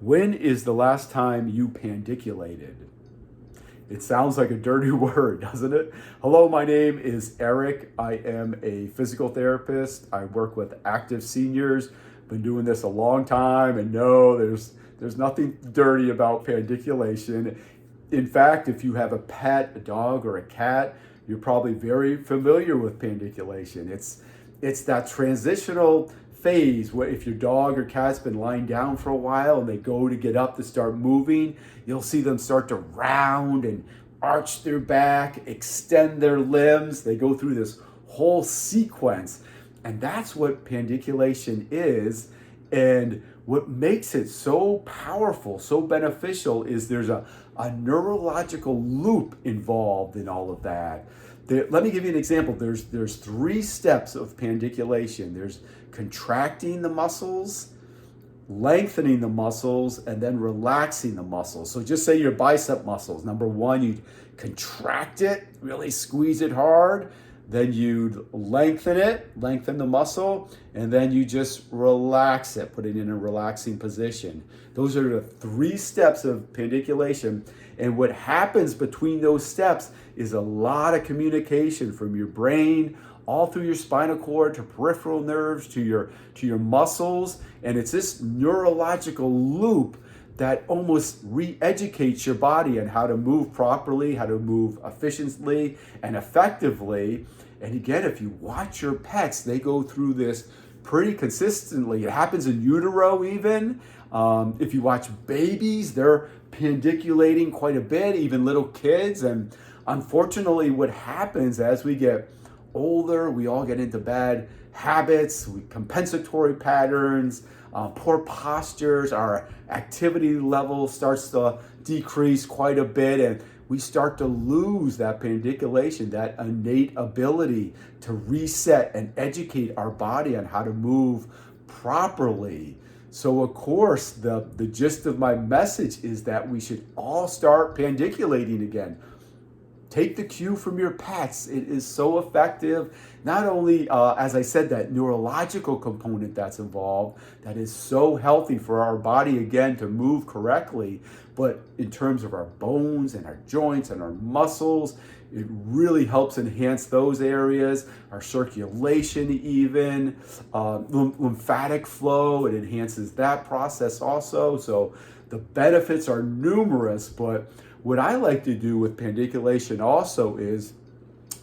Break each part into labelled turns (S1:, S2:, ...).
S1: When is the last time you pandiculated? It sounds like a dirty word, doesn't it? Hello, my name is Eric. I am a physical therapist. I work with active seniors. Been doing this a long time, and no, there's nothing dirty about pandiculation. In fact, if you have a pet, a dog or a cat, you're probably very familiar with pandiculation. It's that transitional phase where if your dog or cat's been lying down for a while and they go to get up to start moving, you'll see them start to round and arch their back, extend their limbs. They go through this whole sequence. And that's what pandiculation is. And what makes it so powerful, so beneficial is there's a neurological loop involved in all of that. Let me give you an example. There's 3 steps of pandiculation. There's contracting the muscles, lengthening the muscles, and then relaxing the muscles. So just say your bicep muscles. Number 1, you contract it, really squeeze it hard. Then you lengthen the muscle, and then you just relax it, put it in a relaxing position. Those are the 3 steps of pandiculation. And what happens between those steps is a lot of communication from your brain all through your spinal cord to peripheral nerves to your muscles. And it's this neurological loop that almost re-educates your body on how to move properly, how to move efficiently and effectively. And again, if you watch your pets, they go through this pretty consistently. It happens in utero even. If you watch babies, they're pandiculating quite a bit, even little kids. And unfortunately, what happens as we get older, we all get into bad habits, compensatory patterns, poor postures, our activity level starts to decrease quite a bit, and we start to lose that pandiculation, that innate ability to reset and educate our body on how to move properly. So of course, the gist of my message is that we should all start pandiculating again. Take the cue from your pets. It is so effective. Not only, as I said, that neurological component that's involved, that is so healthy for our body, again, to move correctly, but in terms of our bones and our joints and our muscles, it really helps enhance those areas, our circulation even, lymphatic flow, it enhances that process also. So the benefits are numerous, but what I like to do with pandiculation also is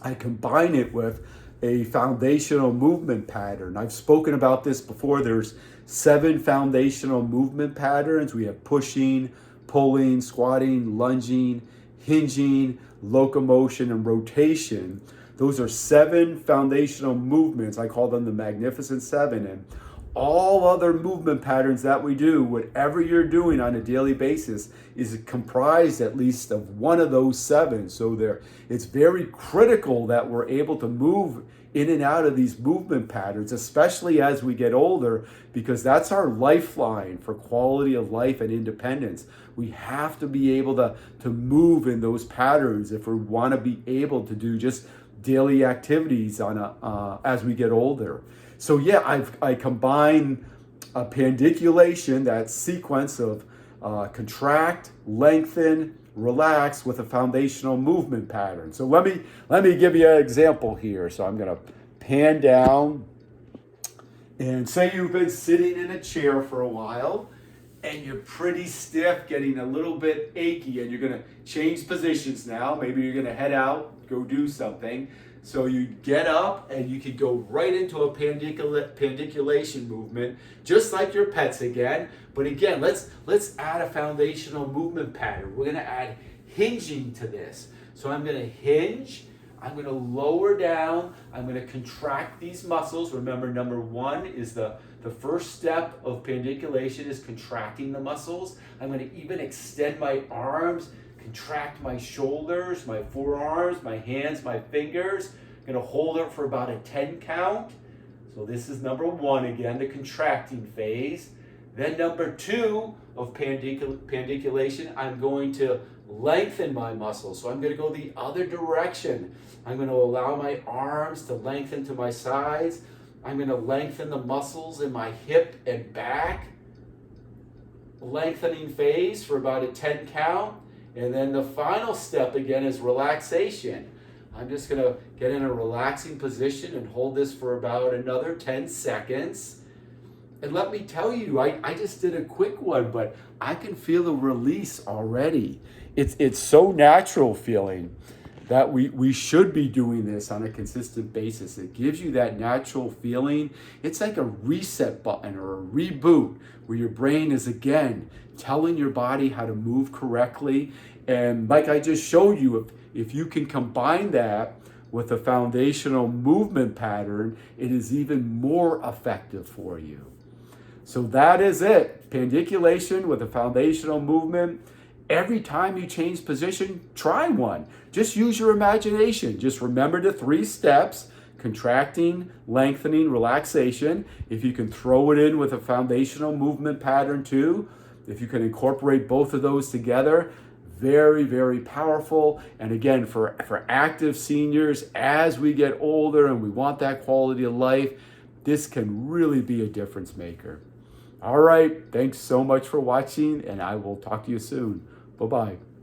S1: I combine it with a foundational movement pattern. I've spoken about this before. There's 7 foundational movement patterns. We have pushing, pulling, squatting, lunging, hinging, locomotion, and rotation. Those are 7 foundational movements. I call them the Magnificent 7. And all other movement patterns that we do, whatever you're doing on a daily basis, is comprised at least of one of those 7. So it's very critical that we're able to move in and out of these movement patterns, especially as we get older, because that's our lifeline for quality of life and independence. We have to be able to move in those patterns if we want to be able to do just daily activities as we get older. So yeah, I combine a pandiculation, that sequence of contract, lengthen, relax, with a foundational movement pattern. So let me give you an example here. So I'm going to pan down, and say you've been sitting in a chair for a while and you're pretty stiff, getting a little bit achy, and you're going to change positions now. Maybe you're going to head out, go do something. So you get up and you can go right into a pandiculation movement, just like your pets again. But again, let's add a foundational movement pattern. We're going to add hinging to this. So I'm going to hinge. I'm going to lower down. I'm going to contract these muscles. Remember, number 1 is the first step of pandiculation is contracting the muscles. I'm going to even extend my arms, contract my shoulders, my forearms, my hands, my fingers. I'm going to hold it for about a 10 count. So this is number 1 again, the contracting phase. Then number 2 of pandiculation, I'm going to lengthen my muscles. So I'm going to go the other direction. I'm going to allow my arms to lengthen to my sides. I'm going to lengthen the muscles in my hip and back. lengthening phase for about a 10 count. And then the final step again is relaxation. I'm just going to get in a relaxing position and hold this for about another 10 seconds. And let me tell you, I just did a quick one, but I can feel a release already. It's so natural feeling that we should be doing this on a consistent basis. It gives you that natural feeling. It's like a reset button or a reboot where your brain is again telling your body how to move correctly. And like I just showed you, if you can combine that with a foundational movement pattern, it is even more effective for you. So that is it. Pandiculation with a foundational movement. Every time you change position, try one. Just use your imagination. Just remember the 3 steps: contracting, lengthening, relaxation. If you can throw it in with a foundational movement pattern too, if you can incorporate both of those together, very, very powerful. And again, for active seniors, as we get older and we want that quality of life, this can really be a difference maker. All right, thanks so much for watching, and I will talk to you soon. Bye-bye.